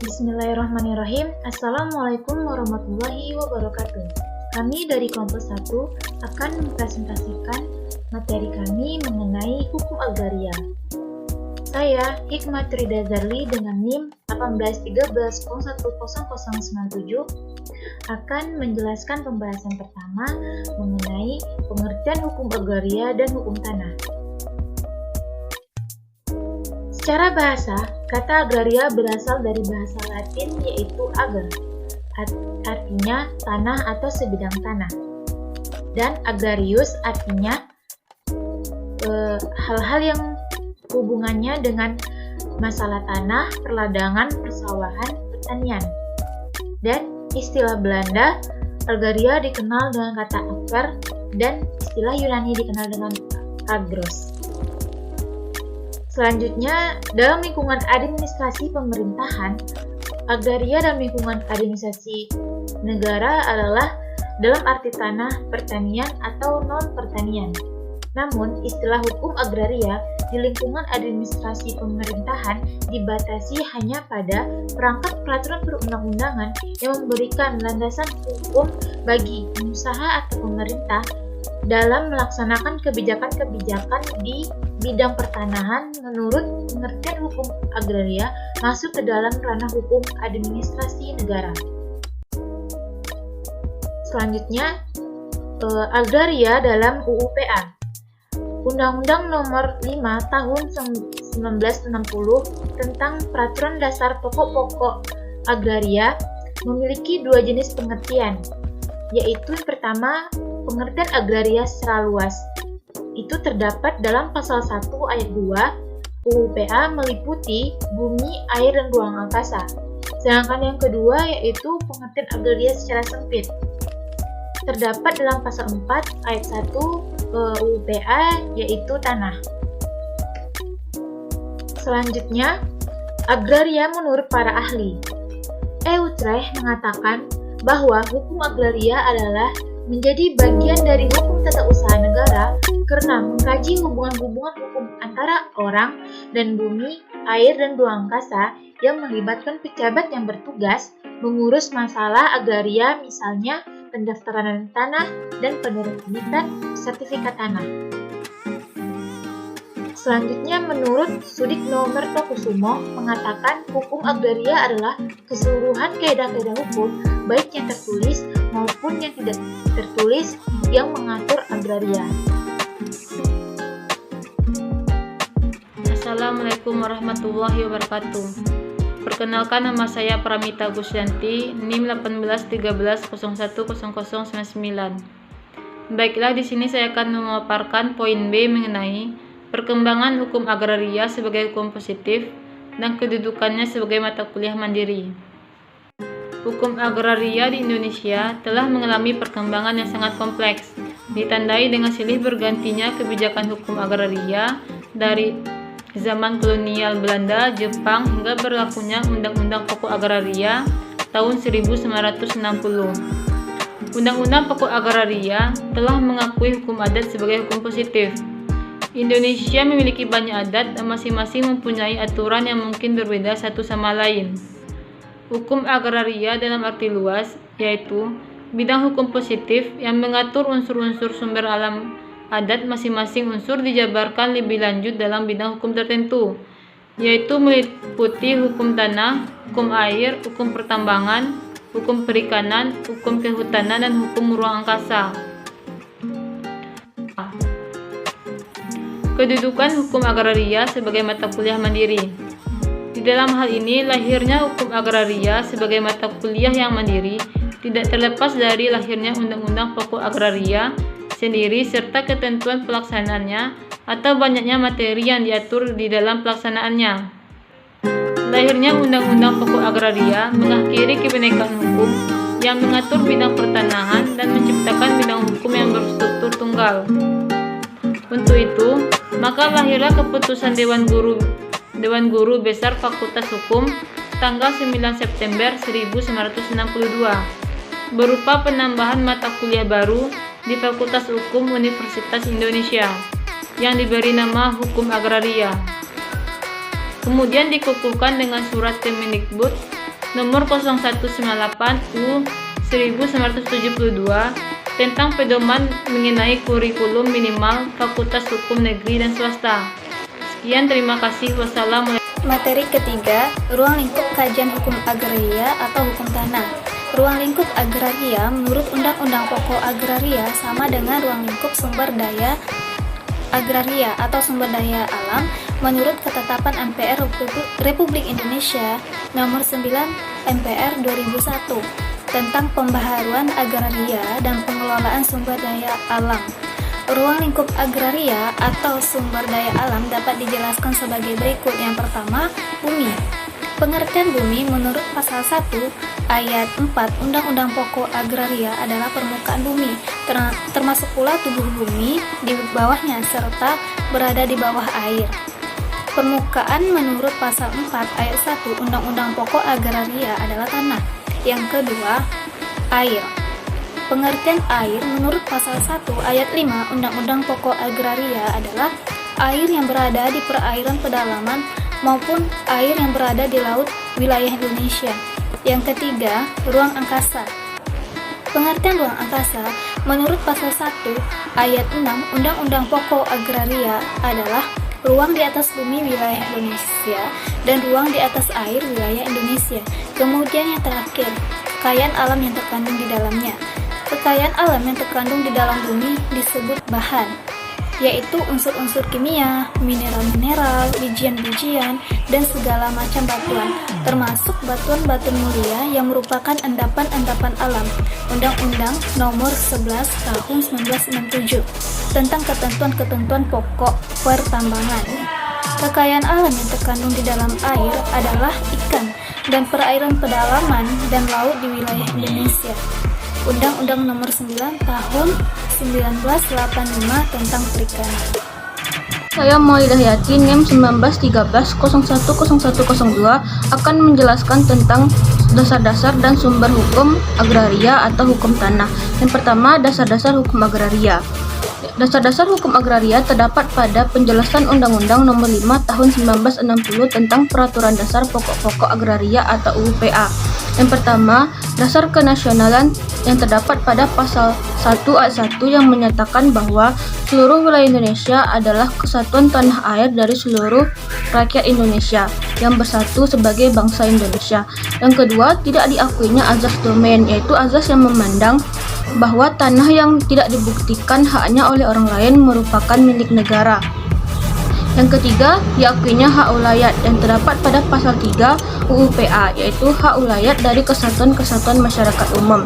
Bismillahirrahmanirrahim. Assalamualaikum warahmatullahi wabarakatuh. Kami dari kelompok 1 akan mempresentasikan materi kami mengenai hukum agraria. Saya Hikmat Rida Zarli dengan NIM 181301097 akan menjelaskan pembahasan pertama mengenai pengertian hukum agraria dan hukum tanah. Secara bahasa, kata agraria berasal dari bahasa Latin yaitu ager, artinya tanah atau sebidang tanah. Dan agrarius artinya hal-hal yang hubungannya dengan masalah tanah, perladangan, persawahan, pertanian. Dan istilah Belanda, agraria dikenal dengan kata ager dan istilah Yunani dikenal dengan agros. Selanjutnya, dalam lingkungan administrasi pemerintahan, agraria dalam lingkungan administrasi negara adalah dalam arti tanah, pertanian, atau non-pertanian. Namun, istilah hukum agraria di lingkungan administrasi pemerintahan dibatasi hanya pada perangkat peraturan perundang-undangan yang memberikan landasan hukum bagi pengusaha atau pemerintah dalam melaksanakan kebijakan-kebijakan di bidang pertanahan. Menurut pengertian hukum agraria masuk ke dalam ranah hukum administrasi negara. Selanjutnya, agraria dalam UU PA. Undang-Undang Nomor 5 Tahun 1960 tentang Peraturan Dasar Pokok-pokok Agraria memiliki dua jenis pengertian, yaitu yang pertama, pengertian agraria secara luas. Itu terdapat dalam pasal 1 ayat 2 UU PA meliputi bumi, air, dan ruang angkasa. Sedangkan yang kedua yaitu pengertian agraria secara sempit. Terdapat dalam pasal 4 ayat 1 UU PA yaitu tanah. Selanjutnya, agraria menurut para ahli. Utrecht mengatakan bahwa hukum agraria adalah menjadi bagian dari hukum tata usaha negara karena mengkaji hubungan-hubungan hukum antara orang dan bumi, air, dan ruang angkasa yang melibatkan pejabat yang bertugas mengurus masalah agraria, misalnya pendaftaran tanah dan penerbitan sertifikat tanah. Selanjutnya, menurut Sudikno Mertokusumo mengatakan hukum agraria adalah keseluruhan kaidah-kaidah hukum baik yang tertulis maupun yang tidak tertulis yang mengatur agraria. Assalamualaikum warahmatullahi wabarakatuh. Perkenalkan, nama saya Pramita Gusyanti, NIM 18130100099. Baiklah, di sini saya akan memaparkan poin B mengenai perkembangan hukum agraria sebagai hukum positif dan kedudukannya sebagai mata kuliah mandiri. Hukum agraria di Indonesia telah mengalami perkembangan yang sangat kompleks, ditandai dengan silih bergantinya kebijakan hukum agraria dari zaman kolonial Belanda, Jepang, hingga berlakunya Undang-Undang Pokok Agraria tahun 1960. Undang-Undang Pokok Agraria telah mengakui hukum adat sebagai hukum positif. Indonesia memiliki banyak adat dan masing-masing mempunyai aturan yang mungkin berbeda satu sama lain. Hukum agraria dalam arti luas, yaitu bidang hukum positif yang mengatur unsur-unsur sumber alam adat. Masing-masing unsur dijabarkan lebih lanjut dalam bidang hukum tertentu, yaitu meliputi hukum tanah, hukum air, hukum pertambangan, hukum perikanan, hukum kehutanan, dan hukum ruang angkasa. Kedudukan hukum agraria sebagai mata kuliah mandiri. Di dalam hal ini, lahirnya hukum agraria sebagai mata kuliah yang mandiri tidak terlepas dari lahirnya Undang-Undang Pokok Agraria sendiri serta ketentuan pelaksanaannya atau banyaknya materi yang diatur di dalam pelaksanaannya. Lahirnya Undang-Undang Pokok Agraria mengakhiri kebinekaan hukum yang mengatur bidang pertanahan dan menciptakan bidang hukum yang berstruktur tunggal. Untuk itu, maka lahirlah keputusan Dewan Guru Besar Fakultas Hukum tanggal 9 September 1962 berupa penambahan mata kuliah baru di Fakultas Hukum Universitas Indonesia yang diberi nama Hukum Agraria. Kemudian dikukuhkan dengan Surat Kemendikbud Nomor 0198 U 1972 tentang pedoman mengenai kurikulum minimal Fakultas Hukum Negeri dan Swasta. Sekian, terima kasih. Wassalamualaikum. Materi ketiga, ruang lingkup kajian hukum agraria atau hukum tanah. Ruang lingkup agraria menurut Undang-Undang Pokok Agraria sama dengan ruang lingkup sumber daya agraria atau sumber daya alam menurut ketetapan MPR Republik Indonesia Nomor 9 MPR 2001 tentang pembaharuan agraria dan pengelolaan sumber daya alam. Ruang lingkup agraria atau sumber daya alam dapat dijelaskan sebagai berikut. Yang pertama, bumi. Pengertian bumi menurut pasal 1 ayat 4 Undang-Undang Pokok Agraria adalah permukaan bumi, termasuk pula tubuh bumi di bawahnya serta berada di bawah air. Permukaan menurut pasal 4 ayat 1 Undang-Undang Pokok Agraria adalah tanah. Yang kedua, air. Pengertian air menurut pasal 1 ayat 5 Undang-Undang Pokok Agraria adalah air yang berada di perairan pedalaman maupun air yang berada di laut wilayah Indonesia. Yang ketiga, ruang angkasa. Pengertian ruang angkasa menurut pasal 1 ayat 6 Undang-Undang Pokok Agraria adalah ruang di atas bumi wilayah Indonesia dan ruang di atas air wilayah Indonesia. Kemudian yang terakhir, kekayaan alam yang terkandung di dalamnya. Kekayaan alam yang terkandung di dalam bumi disebut bahan, yaitu unsur-unsur kimia, mineral-mineral, bijian-bijian, dan segala macam batuan, termasuk batuan-batuan mulia yang merupakan endapan-endapan alam. Undang-Undang Nomor 11 Tahun 1967 tentang ketentuan-ketentuan pokok pertambangan. Kekayaan alam yang terkandung di dalam air adalah ikan dan perairan pedalaman dan laut di wilayah Indonesia. Undang-Undang Nomor 9 Tahun 1985 tentang perikanan. Saya Maulidah Yatin, NIM 1913-010102 akan menjelaskan tentang dasar-dasar dan sumber hukum agraria atau hukum tanah. Yang pertama, dasar-dasar hukum agraria. Dasar-dasar hukum agraria terdapat pada penjelasan Undang-Undang Nomor 5 Tahun 1960 tentang Peraturan Dasar Pokok-Pokok Agraria atau UPA. Yang pertama, dasar kenasionalan yang terdapat pada pasal 1 ayat 1 yang menyatakan bahwa seluruh wilayah Indonesia adalah kesatuan tanah air dari seluruh rakyat Indonesia yang bersatu sebagai bangsa Indonesia. Yang kedua, tidak diakuinya azas domain, yaitu azas yang memandang bahwa tanah yang tidak dibuktikan haknya oleh orang lain merupakan milik negara. Yang ketiga, diakuinya hak ulayat yang terdapat pada pasal 3 UU-PA, yaitu hak ulayat dari kesatuan-kesatuan masyarakat umum.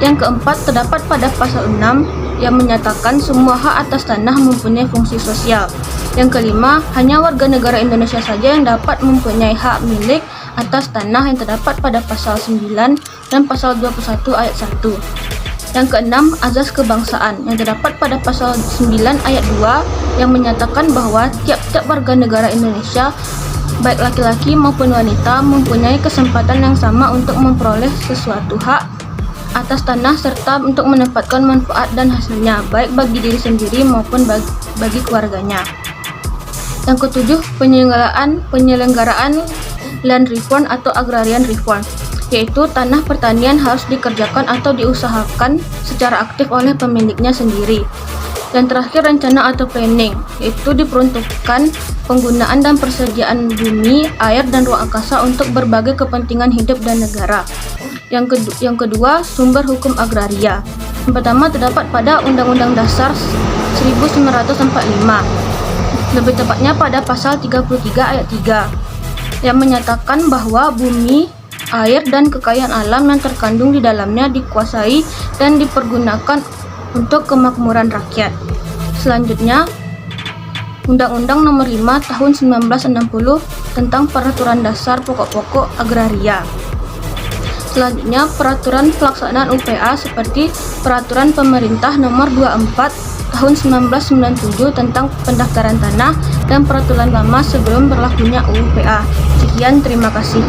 Yang keempat, terdapat pada pasal 6 yang menyatakan semua hak atas tanah mempunyai fungsi sosial. Yang kelima, hanya warga negara Indonesia saja yang dapat mempunyai hak milik atas tanah yang terdapat pada pasal 9 dan pasal 21 ayat 1. Yang keenam, azas kebangsaan yang terdapat pada pasal 9 ayat 2 yang menyatakan bahwa tiap-tiap warga negara Indonesia, baik laki-laki maupun wanita, mempunyai kesempatan yang sama untuk memperoleh sesuatu hak atas tanah serta untuk mendapatkan manfaat dan hasilnya, baik bagi diri sendiri maupun bagi keluarganya. Yang ketujuh, penyelenggaraan land reform atau agrarian reform, yaitu tanah pertanian harus dikerjakan atau diusahakan secara aktif oleh pemiliknya sendiri. Dan terakhir, rencana atau planning, yaitu diperuntukkan penggunaan dan persediaan bumi, air, dan ruang angkasa untuk berbagai kepentingan hidup dan negara. Yang kedua, sumber hukum agraria. Yang pertama, terdapat pada Undang-Undang Dasar 1945, lebih tepatnya pada pasal 33 ayat 3, yang menyatakan bahwa bumi, air, dan kekayaan alam yang terkandung di dalamnya dikuasai dan dipergunakan untuk kemakmuran rakyat. Selanjutnya, Undang-Undang Nomor 5 Tahun 1960 tentang Peraturan Dasar Pokok-Pokok Agraria. Selanjutnya, peraturan pelaksanaan UPA seperti Peraturan Pemerintah Nomor 24 Tahun 1997 tentang pendaftaran tanah dan peraturan lama sebelum berlakunya UPA. Sekian, terima kasih.